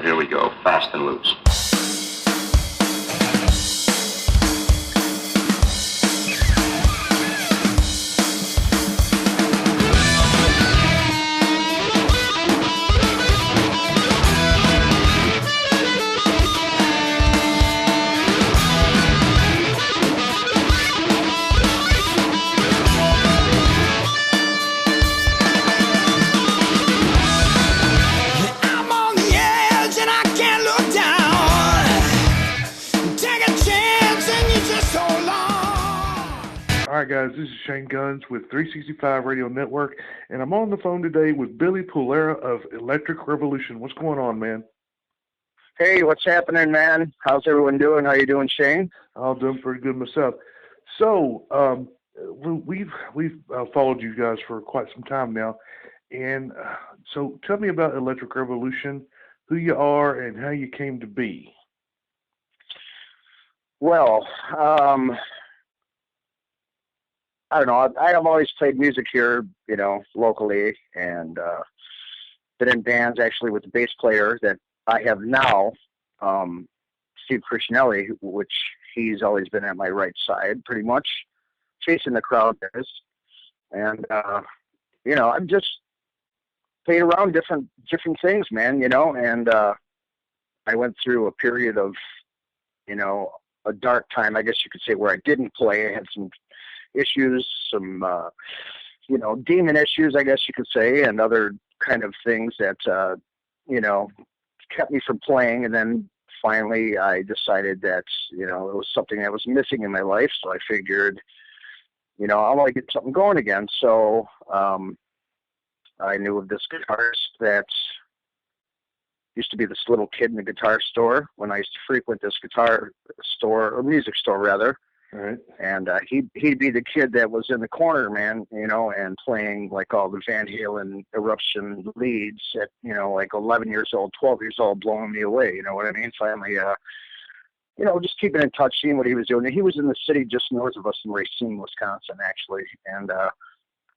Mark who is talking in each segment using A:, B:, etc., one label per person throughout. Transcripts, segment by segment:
A: here we go, fast and loose.
B: All right, guys, this is Shane Guns with 365 Radio Network, and I'm on the phone today with Billie Pulera of Electric Revolution. What's going on, man?
C: Hey, what's happening, man? How's everyone doing? How you doing, Shane?
B: I'm doing pretty good myself. So, we've followed you guys for quite some time now, and so tell me about Electric Revolution, who you are, and how you came to be.
C: Well, I don't know. I've always played music here, locally, and been in bands actually with the bass player that I have now, Steve Christianelli, which he's always been at my right side, pretty much chasing the crowd. And I'm just playing around different things, man. And I went through a period of, a dark time, I guess you could say, where I didn't play. I had some issues, some demon issues, I guess you could say, and other kind of things that kept me from playing. And then finally I decided that it was something that was missing in my life, so I figured I want to get something going again. So I knew of this guitarist that used to be this little kid in the guitar store when I used to frequent this guitar store, or music store rather.
B: Right.
C: And he'd be the kid that was in the corner, man, and playing like all the Van Halen Eruption leads at, like 11 years old, 12 years old, blowing me away. You know what I mean? Finally, just keeping in touch, seeing what he was doing. He was in the city just north of us in Racine, Wisconsin, actually. And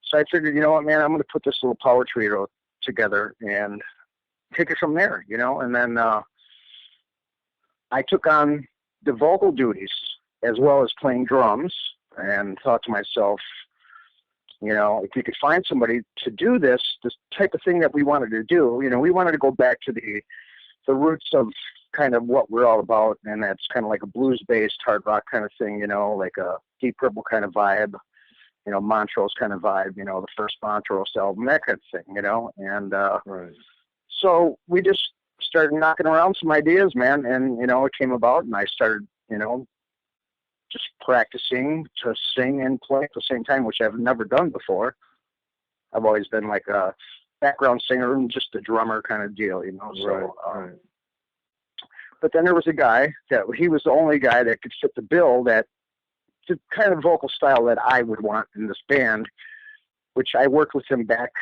C: so I figured, you know what, man, I'm going to put this little power trio together and take it from there, And then I took on the vocal duties as well as playing drums, and thought to myself, if you could find somebody to do this type of thing that we wanted to do, we wanted to go back to the roots of kind of what we're all about, and that's kind of like a blues-based hard rock kind of thing, like a Deep Purple kind of vibe, Montrose kind of vibe, the first Montrose album, that kind of thing, and
B: right.
C: So we just started knocking around some ideas, man, and, it came about, and I started, just practicing to sing and play at the same time, which I've never done before. I've always been like a background singer and just a drummer kind of deal, So,
B: right.
C: But then there was a guy he was the only guy that could fit the bill, that the kind of vocal style that I would want in this band, which I worked with him back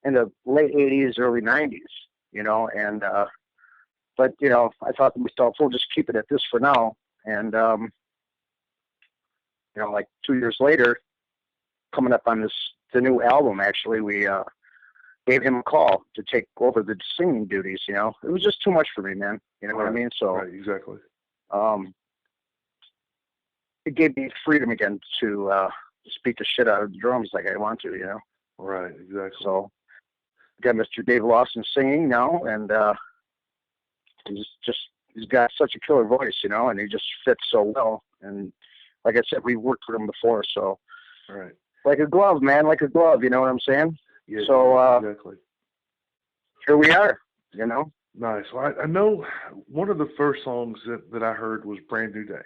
C: in the late 80s, early 90s, and, but, I thought to myself, we'll just keep it at this for now. And, like 2 years later, coming up on the new album, actually, we gave him a call to take over the singing duties, It was just too much for me, man. You know what I mean? So,
B: right, exactly.
C: It gave me freedom again to speak the shit out of the drums like I want to,
B: Right, exactly.
C: So, got Mr. Dave Lawson singing now, and he's got such a killer voice, and he just fits so well. And like I said, we've worked with him before, so
B: right.
C: Like a glove, man, like a glove. You know what I'm saying?
B: Yeah.
C: So
B: exactly.
C: Here we are.
B: Nice. Well, I know one of the first songs that I heard was "Brand New Day."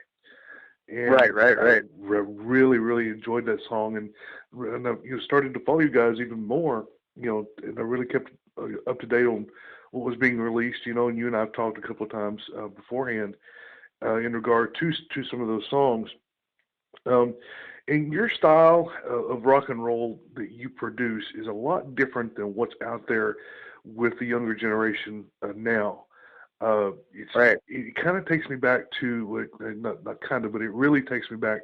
B: And
C: right.
B: I really, really enjoyed that song, and I started to follow you guys even more. And I really kept up to date on what was being released, and you and I have talked a couple of times beforehand in regard to some of those songs. And your style of rock and roll that you produce is a lot different than what's out there with the younger generation now.
C: Right.
B: It kind of takes me back to, not kind of, but it really takes me back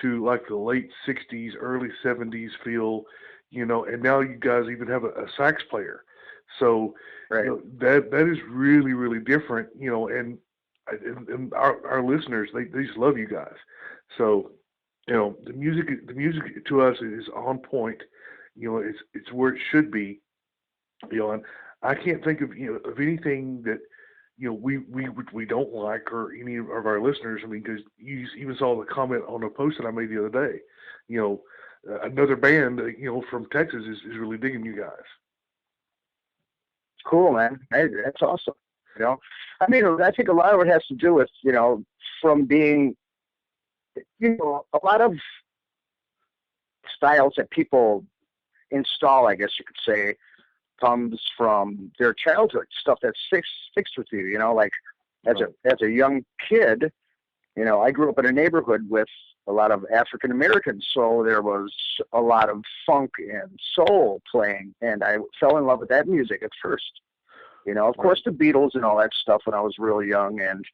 B: to like the late 60s, early 70s feel, and now you guys even have a sax player. So,
C: Right.
B: that is really, really different, and our listeners, they just love you guys. So, the music to us is on point. It's where it should be. And I can't think of of anything that we don't like, or any of our listeners. I mean, because you even saw the comment on a post that I made the other day. Another band from Texas is really digging you guys.
C: Cool, man. Hey, that's awesome. I mean, I think a lot of it has to do with, from being, a lot of styles that people install, I guess you could say, comes from their childhood, stuff that's fixed with you, like as a young kid, I grew up in a neighborhood with a lot of African Americans, so there was a lot of funk and soul playing, and I fell in love with that music at first. Of course, the Beatles and all that stuff when I was really young, and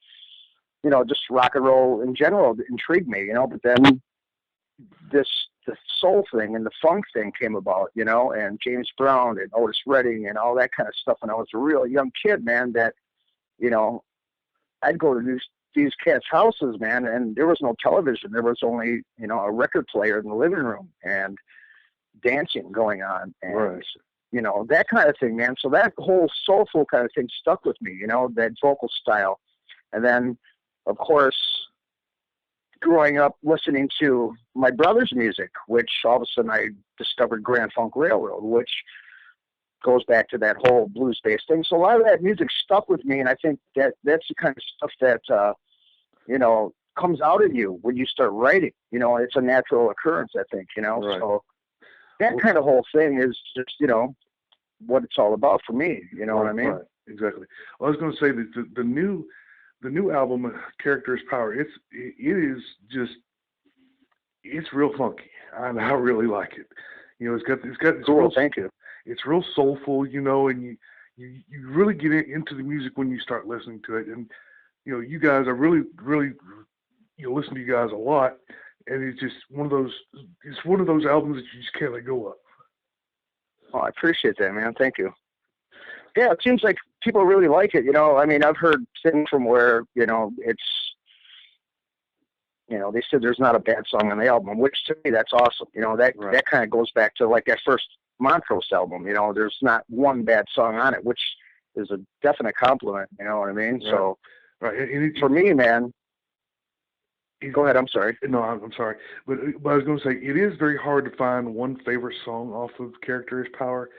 C: just rock and roll in general intrigued me. But then the soul thing and the funk thing came about, and James Brown and Otis Redding and all that kind of stuff when I was a real young kid, man. That I'd go to these cats' houses, man, and there was no television. There was only a record player in the living room and dancing going on, and that kind of thing, man. So that whole soulful kind of thing stuck with me, that vocal style. And then, of course, growing up listening to my brother's music, which all of a sudden I discovered Grand Funk Railroad, which goes back to that whole blues-based thing. So a lot of that music stuck with me, and I think that's the kind of stuff that, comes out of you when you start writing. It's a natural occurrence, I think,
B: Right.
C: So that kind of whole thing is just, what it's all about for me. You know what I mean?
B: Right. Exactly. Well, I was going to say that the new album, Character is Power, it is just, it's real funky, and I really like it. It's got
C: Cool.
B: real,
C: Thank you.
B: it's real soulful, and you really get into the music when you start listening to it. And you guys, I really, really, listen to you guys a lot, and it's just one of those albums that you just can't let go of.
C: Oh, I appreciate that, man. Thank you. Yeah, it seems like people really like it. I mean, I've heard things from where, it's, they said there's not a bad song on the album, which to me, that's awesome. That kind of goes back to like that first Montrose album. There's not one bad song on it, which is a definite compliment. You know what I mean?
B: Right.
C: So
B: And
C: for me, man, go ahead. I'm sorry.
B: No, I'm sorry. But I was going to say, it is very hard to find one favorite song off of Character is Power.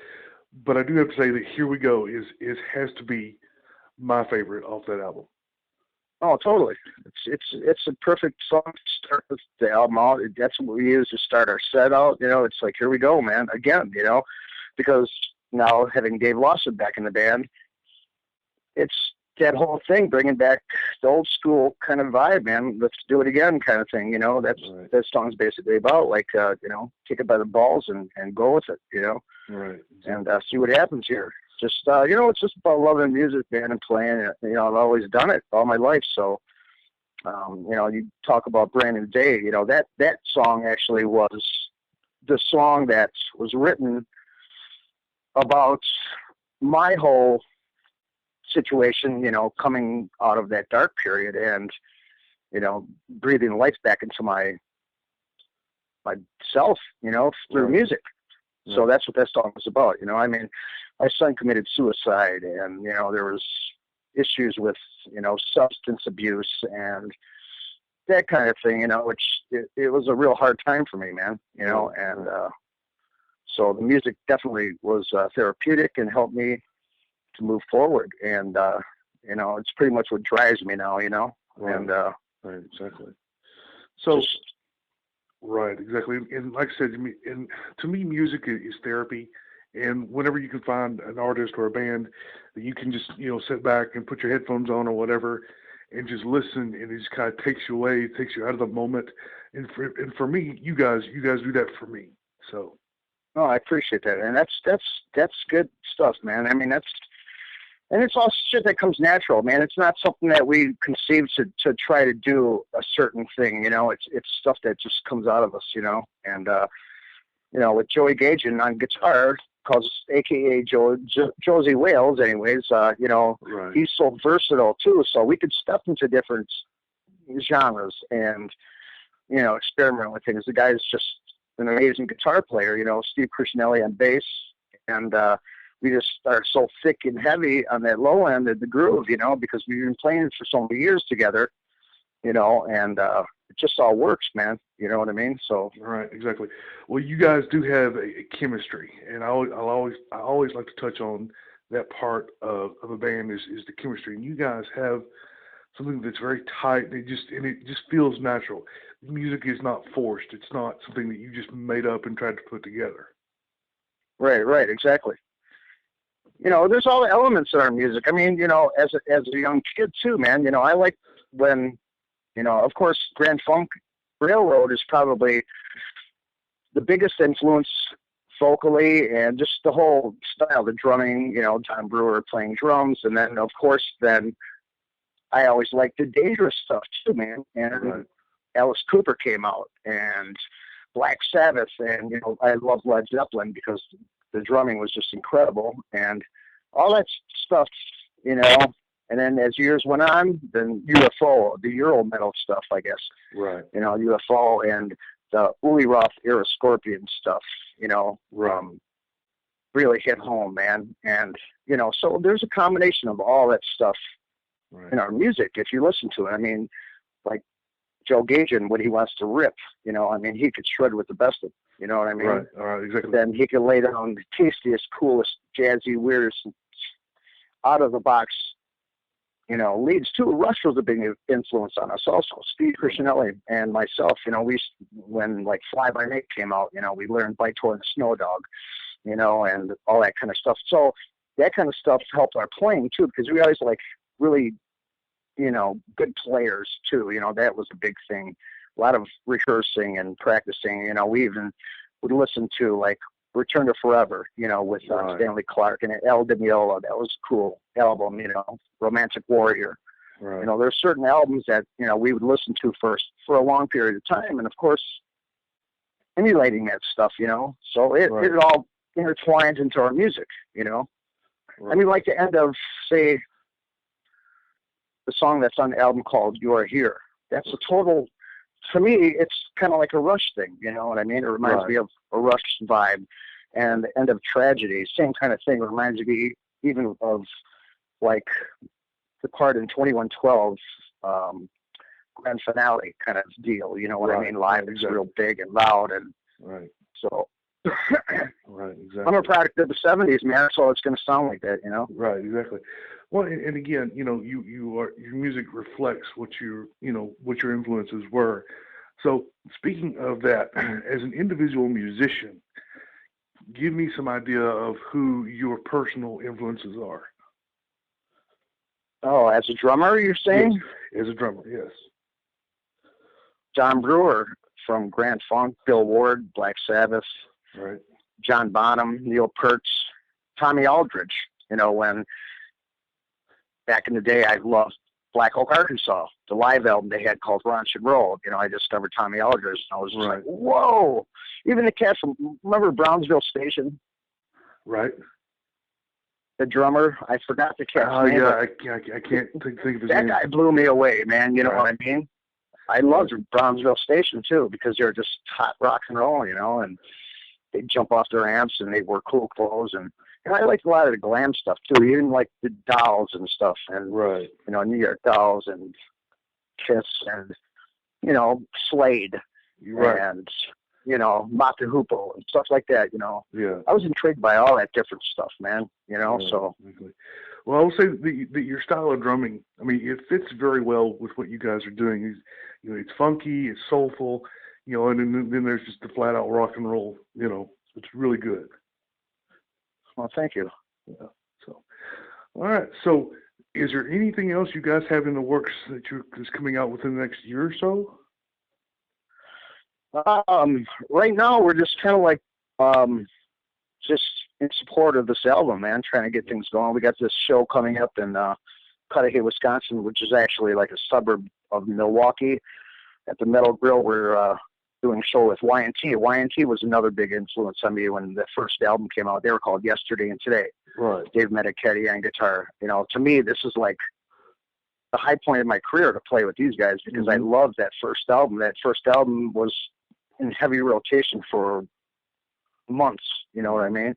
B: But I do have to say that Here We Go has to be my favorite off that album.
C: Oh, totally. It's a perfect song to start the album out. That's what we use to start our set out. It's like, here we go, man. Again, because now having Dave Lawson back in the band, it's that whole thing, bringing back the old school kind of vibe, man. Let's do it again kind of thing. That's
B: right.
C: That song's basically about, like, take it by the balls and go with it,
B: Right.
C: and see what happens here. Just, it's just about loving music, man, and playing it. I've always done it all my life. So, you talk about Brand New Day, that song actually was the song that was written about my whole situation, coming out of that dark period and, breathing life back into myself, through music. So that's what that song was about. I mean, my son committed suicide, and, there was issues with, substance abuse and that kind of thing, which it was a real hard time for me, man, and so the music definitely was therapeutic and helped me to move forward. And, it's pretty much what drives me now,
B: Right.
C: And
B: right, exactly. So, right, exactly. And like I said, to me, music is therapy. And whenever you can find an artist or a band that you can just, sit back and put your headphones on or whatever and just listen, and it just kind of takes you away, takes you out of the moment. And for me, you guys do that for me. So.
C: Oh, I appreciate that. And that's good stuff, man. I mean, and it's all shit that comes natural, man. It's not something that we conceive to try to do a certain thing, it's stuff that just comes out of us, and, with Joey Gajan on guitar, cause AKA Josie Wales, anyways.
B: Right.
C: He's so versatile too, so we could step into different genres and experiment with things. The guy's just an amazing guitar player. Steve Crishnelli on bass, and we just are so thick and heavy on that low end of the groove, because we've been playing for so many years together, and it just all works, man. You know what I mean? So
B: right, exactly. Well, you guys do have a chemistry, and I always like to touch on that part of a band is the chemistry, and you guys have something that's very tight, and it just feels natural. Music is not forced. It's not something that you just made up and tried to put together.
C: Right, exactly. There's all the elements in our music. I mean, as a young kid too, man. I like when, of course, Grand Funk Railroad is probably the biggest influence vocally and just the whole style, the drumming. John Brewer playing drums, and then of course, then I always liked the Dangerous stuff too, man. And
B: Right.
C: Alice Cooper came out, and Black Sabbath, and I love Led Zeppelin because the drumming was just incredible, and all that stuff, And then as years went on, then UFO, the Euro metal stuff, I guess.
B: Right.
C: UFO and the Uli Roth era Scorpion stuff,
B: Right.
C: really hit home, man. And so there's a combination of all that stuff
B: Right.
C: in our music if you listen to it. I mean, like Joe Gajan, when he wants to rip, he could shred with the best of them. You know what I mean?
B: Right. All right. Exactly.
C: But then he could lay down the tastiest, coolest, jazzy, weirdest, out of the box, leads too. Rush was a big influence on us also. Steve Crishnelli and myself, when like Fly By Night came out, we learned Vitor and the Snow Dog, and all that kind of stuff. So that kind of stuff helped our playing too, because we always like really, good players too. That was a big thing. A lot of rehearsing and practicing. We even would listen to like Return to Forever, with
B: Right.
C: Stanley Clarke and El De Miola. That was a cool album, Romantic Warrior.
B: Right.
C: There's certain albums that, we would listen to first for a long period of time. And of course, emulating that stuff, so it all intertwines into our music,
B: Right.
C: I mean, like the end of, say, the song that's on the album called You Are Here. That's a total, to me, it's kind of like a Rush thing, you know what I mean? It reminds me of a Rush vibe. And the end of Tragedy, same kind of thing. It reminds me even of, like, the part in 2112, grand finale kind of deal, you know what I mean? Live is real big and loud, and so
B: right, exactly.
C: I'm a product of the 70s, man, so it's going to sound like that,
B: Right, exactly. Well, and again, your music reflects what your influences were. So speaking of that, as an individual musician, give me some idea of who your personal influences are.
C: Oh, as a drummer, you're saying?
B: Yes. As a drummer, yes.
C: John Brewer from Grand Funk, Bill Ward, Black Sabbath,
B: Right.
C: John Bonham, Neil Peart, Tommy Aldridge. When back in the day, I loved Black Oak, Arkansas, the live album they had called Ranch and Roll. I discovered Tommy Aldridge, and I was just like, whoa! Even the cat from, remember Brownsville Station?
B: Right.
C: The drummer, I forgot the cat's name.
B: Yeah, I can't think of his name.
C: That guy blew me away, man. You know what I mean? I loved Brownsville Station, too, because they were just hot rock and roll, and they'd jump off their amps, and they wore cool clothes, and I liked a lot of the glam stuff, too, even like the Dolls and stuff, and, New York Dolls, and Kiss, and, Slade, and, Mata Hoople, and stuff like that,
B: Yeah.
C: I was intrigued by all that different stuff, man, so.
B: Exactly. Well, I will say that your style of drumming, I mean, it fits very well with what you guys are doing. It's funky, it's soulful, and then there's just the flat out rock and roll, it's really good.
C: Well, thank you.
B: Yeah. So, all right. So, is there anything else you guys have in the works that is coming out within the next year or so?
C: Right now we're just kind of like, just in support of this album, man, trying to get things going. We got this show coming up in Cudahy, Wisconsin, which is actually like a suburb of Milwaukee, at the Metal Grill. We're doing a show with Y&T. Y&T was another big influence on me when the first album came out. They were called Yesterday and Today.
B: Right.
C: Dave Metachetti on guitar. You know, to me, this is like the high point of my career to play with these guys because I loved that first album. That first album was in heavy rotation for months. You know what I mean?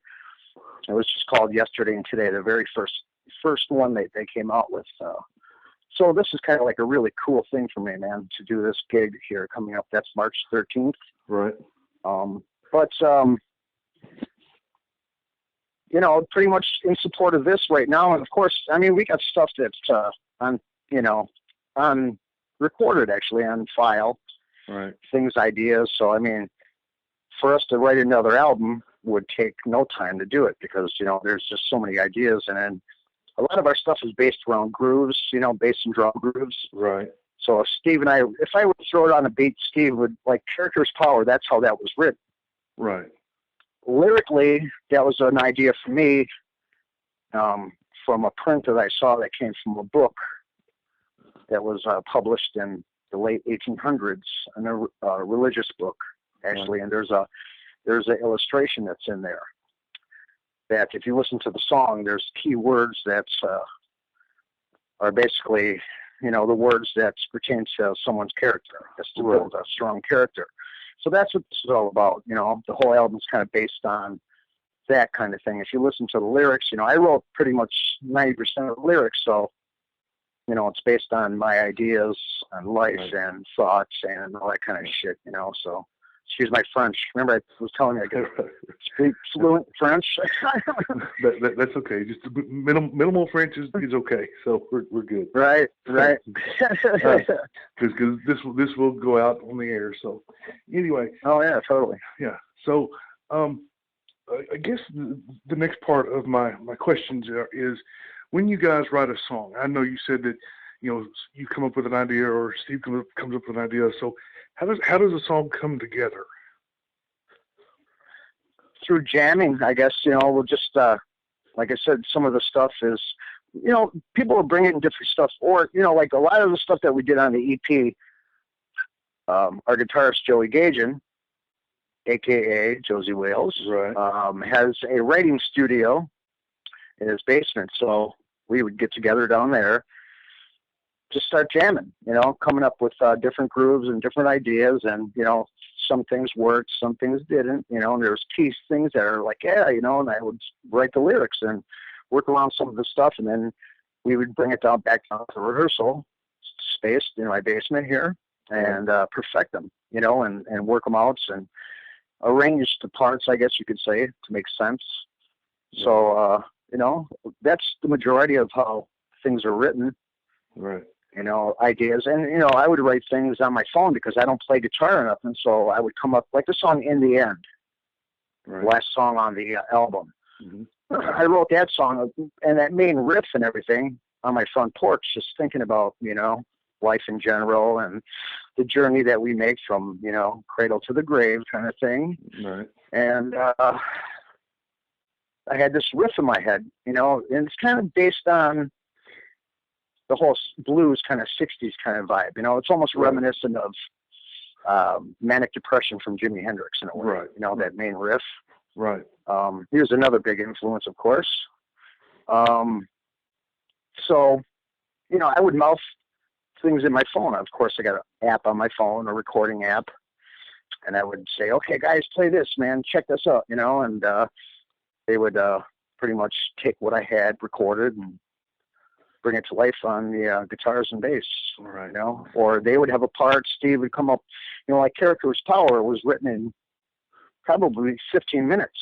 C: It was just called Yesterday and Today, the very first one they came out with. So this is kind of like a really cool thing for me, man, to do this gig here coming up. That's March 13th.
B: Right.
C: But you know, pretty much in support of this right now. And of course, I mean, we got stuff that's on recorded actually on file.
B: Right.
C: Things, ideas. So, I mean, for us to write another album would take no time to do it because, you know, there's just so many ideas. And then a lot of our stuff is based around grooves, you know, bass and drum grooves.
B: Right.
C: So if Steve and I, if I would throw it on a beat, Steve would, like, Character's Power, that's how that was written.
B: Right.
C: Lyrically, that was an idea for me from a print that I saw that came from a book that was published in the late 1800s, a religious book, actually. Right. And there's an illustration that's in there that if you listen to the song, there's key words that are basically, you know, the words that pertain to someone's character. That's to build a strong character. So that's what this is all about. You know, the whole album's kind of based on that kind of thing. If you listen to the lyrics, you know, I wrote pretty much 90% of the lyrics, so, you know, it's based on my ideas on life and thoughts and all that kind of shit, you know, so. Excuse my French. Remember, I was telling you I could speak fluent French.
B: That's okay. Just minimal French is okay. So we're good.
C: Right.
B: Because this will go out on the air. So anyway.
C: Oh yeah, totally.
B: Yeah. So I guess the next part of my questions is when you guys write a song. I know you said that, you know, you come up with an idea or Steve comes up with an idea. So how does a song come together?
C: Through jamming, I guess. You know, we'll just like I said, some of the stuff is, you know, people will bring in different stuff, or, you know, like a lot of the stuff that we did on the EP. Our guitarist Joey Gajan, aka Josie Wales, has a writing studio in his basement, so we would get together down there. Just start jamming, you know, coming up with different grooves and different ideas. And, you know, some things worked, some things didn't, you know, and there's key things that are like, yeah, you know, and I would write the lyrics and work around some of the stuff. And then we would bring it back down to rehearsal space in my basement here and perfect them, you know, and work them out and arrange the parts, I guess you could say, to make sense. So, you know, that's the majority of how things are written.
B: Right.
C: You know, ideas. And, you know, I would write things on my phone because I don't play guitar or nothing. So I would come up, like the song In the End, last song on the album. Mm-hmm. I wrote that song and that main riff and everything on my front porch, just thinking about, you know, life in general and the journey that we make from, you know, cradle to the grave kind of thing.
B: Right.
C: And I had this riff in my head, you know, and it's kind of based on the whole blues kind of 60s kind of vibe. You know, it's almost reminiscent of Manic Depression from Jimi Hendrix in a way. Right. You know, that main riff.
B: Right.
C: He was another big influence, of course. So, you know, I would mouth things in my phone. Of course, I got an app on my phone, a recording app. And I would say, okay, guys, play this, man. Check this out, you know. And they would pretty much take what I had recorded and bring it to life on the guitars and bass,
B: right.
C: You know, or they would have a part, Steve would come up, you know, like Character's Power was written in probably 15 minutes.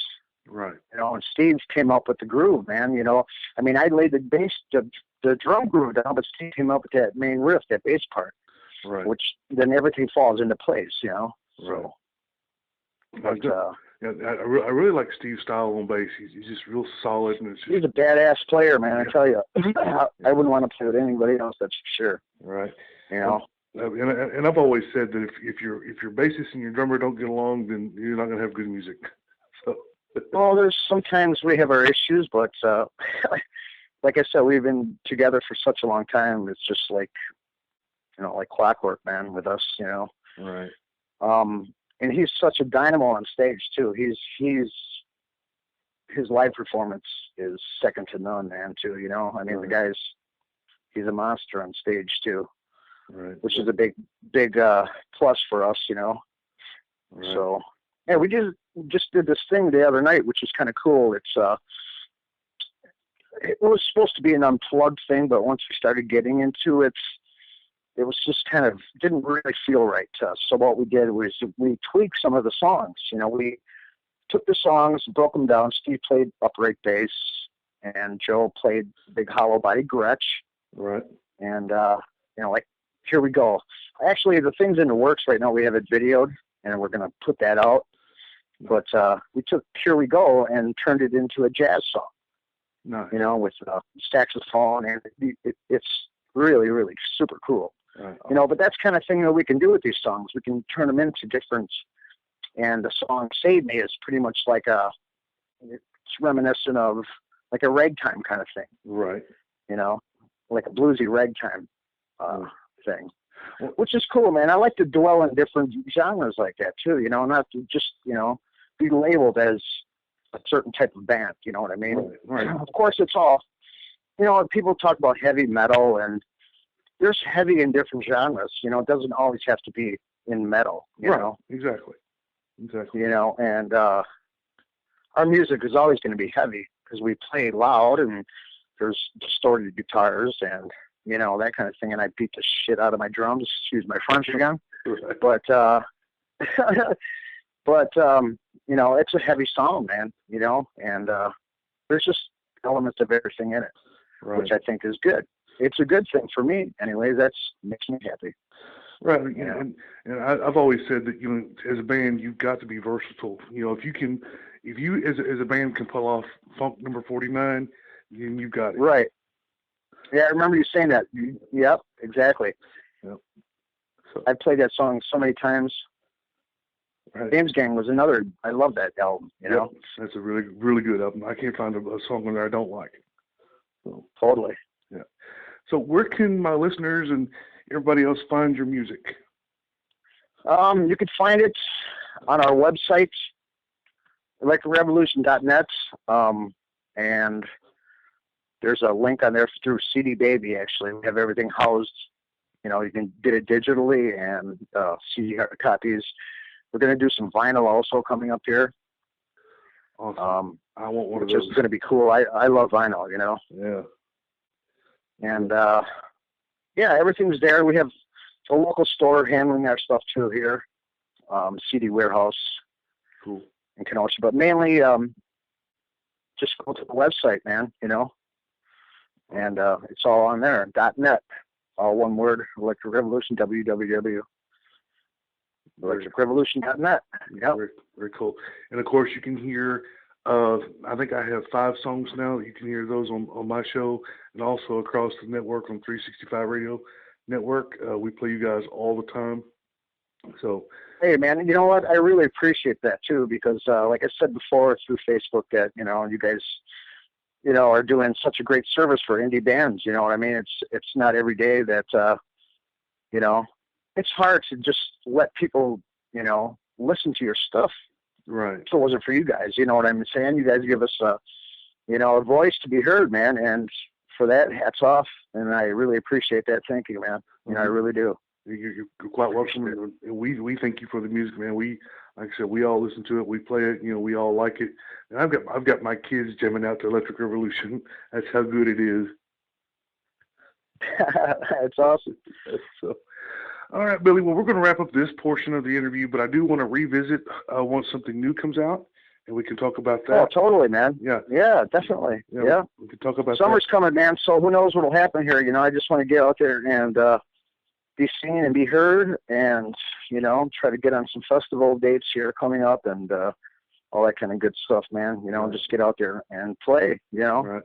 B: Right.
C: You know, and Steve came up with the groove, man, you know. I mean, I laid the bass, the drum groove down, but Steve came up with that main riff, that bass part,
B: right.
C: Which then everything falls into place, you know.
B: Right.
C: So,
B: but, yeah, I really like Steve's style on bass. He's just real solid, and
C: he's a badass player, man. I tell you, I wouldn't want to play with anybody else. That's for sure.
B: Right.
C: You know.
B: And I've always said that if your bassist and your drummer don't get along, then you're not going to have good music. So.
C: Well, there's sometimes we have our issues, but like I said, we've been together for such a long time. It's just like, you know, like clockwork, man, with us. You know.
B: Right.
C: and he's such a dynamo on stage too. His live performance is second to none, man. Too, you know. I mean, the he's a monster on stage too,
B: right.
C: Which is a big plus for us, you know. Right. So yeah, we just did this thing the other night, which is kind of cool. It was supposed to be an unplugged thing, but once we started getting into it, it was just kind of didn't really feel right to us. So what we did was we tweaked some of the songs. You know, we took the songs, broke them down. Steve played upright bass, and Joe played big hollow body Gretsch.
B: Right.
C: And you know, like, here we go. Actually, the thing's in the works right now. We have it videoed, and we're gonna put that out. But we took "Here We Go" and turned it into a jazz song.
B: Nice.
C: You know, with saxophone, and it's really, really super cool.
B: Right.
C: You know, but that's kind of thing that we can do with these songs. We can turn them into different. And the song "Save Me" is pretty much like it's reminiscent of like a ragtime kind of thing.
B: Right.
C: You know, like a bluesy ragtime thing, which is cool, man. I like to dwell in different genres like that too. You know, not to just, you know, be labeled as a certain type of band. You know what I mean?
B: Right.
C: Of course, it's all, you know, people talk about heavy metal, and there's heavy in different genres. You know, it doesn't always have to be in metal. You know?
B: Exactly.
C: You know, and our music is always going to be heavy because we play loud and there's distorted guitars and, you know, that kind of thing. And I beat the shit out of my drums, excuse my French again.
B: Right.
C: But, you know, it's a heavy song, man, you know, and there's just elements of everything in it, which I think is good. It's a good thing for me. Anyway, makes me happy.
B: Right, and I've always said that, you know, as a band, you've got to be versatile. You know, if you as a band can pull off Funk Number 49, then you've got it.
C: Right. Yeah, I remember you saying that. Yep, exactly.
B: Yep. So,
C: I played that song so many times.
B: Right.
C: James Gang was another. I love that album. You know,
B: that's a really, really good album. I can't find a song on there I don't like. So,
C: totally.
B: Yeah. So where can my listeners and everybody else find your music?
C: You can find it on our website, electricrevolution.net, and there's a link on there through CD Baby. Actually, we have everything housed. You know, you can get it digitally and CD copies. We're going to do some vinyl also coming up here.
B: Awesome. I want one of
C: those.
B: Which
C: is going to be cool. I love vinyl, you know.
B: Yeah.
C: And yeah, everything's there. We have a local store handling our stuff too here, CD Warehouse,
B: cool,
C: in Kenosha. But mainly, just go to the website, man. You know, and it's all on there. .net, all one word. Electric Revolution. www. electricrevolution.net.
B: Yeah, very cool. And of course, you can hear. I think I have 5 songs now. You can hear those on my show and also across the network on 365 Radio Network. We play you guys all the time. So,
C: hey, man, you know what? I really appreciate that too, because like I said before through Facebook, that you know, you guys, you know, are doing such a great service for indie bands. You know what I mean? It's not every day that you know, it's hard to just let people, you know, listen to your stuff.
B: Right.
C: If it wasn't for you guys, you know what I'm saying? You guys give us you know, a voice to be heard, man. And for that, hats off. And I really appreciate that. Thank you, man. You know, I really do.
B: You're quite welcome. And we thank you for the music, man. Like I said, we all listen to it. We play it. You know, we all like it. And I've got my kids jamming out to Electric Revolution. That's how good it is.
C: It's awesome.
B: So, all right, Billy. Well, we're going to wrap up this portion of the interview, but I do want to revisit once something new comes out, and we can talk about that.
C: Oh, totally, man.
B: Yeah.
C: Yeah, definitely. Yeah.
B: We can talk about
C: Summer's coming, man, so who knows what will happen here. You know, I just want to get out there and be seen and be heard and, you know, try to get on some festival dates here coming up and all that kind of good stuff, man. You know, just get out there and play, you know.
B: Right.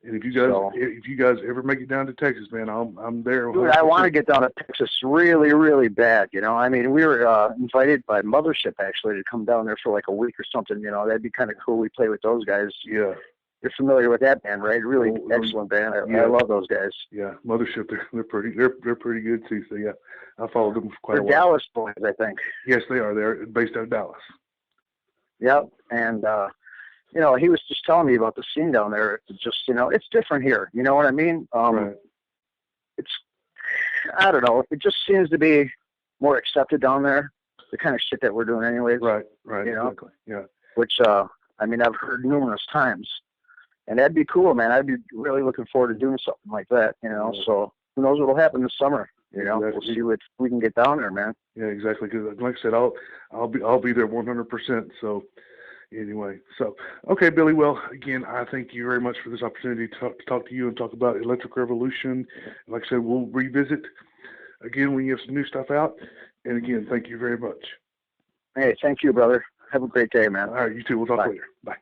B: And if you guys ever make it down to Texas, man, I'm there.
C: Dude, I want to get down to Texas really, really bad. You know, I mean, we were invited by Mothership actually to come down there for like a week or something. You know, that'd be kind of cool. We play with those guys.
B: Yeah.
C: you're familiar with that band, right? Really
B: Oh,
C: excellent band.
B: yeah.
C: I love those guys.
B: Yeah, Mothership. They're pretty good too. So yeah, I followed them for quite a
C: They're
B: while.
C: Dallas boys, I think.
B: Yes, they are. They're based out of Dallas.
C: Yep. And he was just telling me about the scene down there. It's just, it's different here. You know what I mean?
B: Right.
C: It's, I don't know. It just seems to be more accepted down there. The kind of shit that we're doing, anyways.
B: Right.
C: Exactly.
B: Yeah.
C: Which I've heard numerous times. And that'd be cool, man. I'd be really looking forward to doing something like that,
B: Yeah.
C: So who knows what'll happen this summer?
B: Exactly.
C: We'll see what we can get down there, man.
B: Yeah, exactly. Because like I said, I'll be there 100%. So anyway, okay, Billy. Well, again, I thank you very much for this opportunity to talk to you and talk about Electric Revolution. Like I said, we'll revisit again when you have some new stuff out. And again, thank you very much.
C: Hey, thank you, brother. Have a great day, man.
B: All right, you too. We'll talk
C: Bye.
B: later. Bye.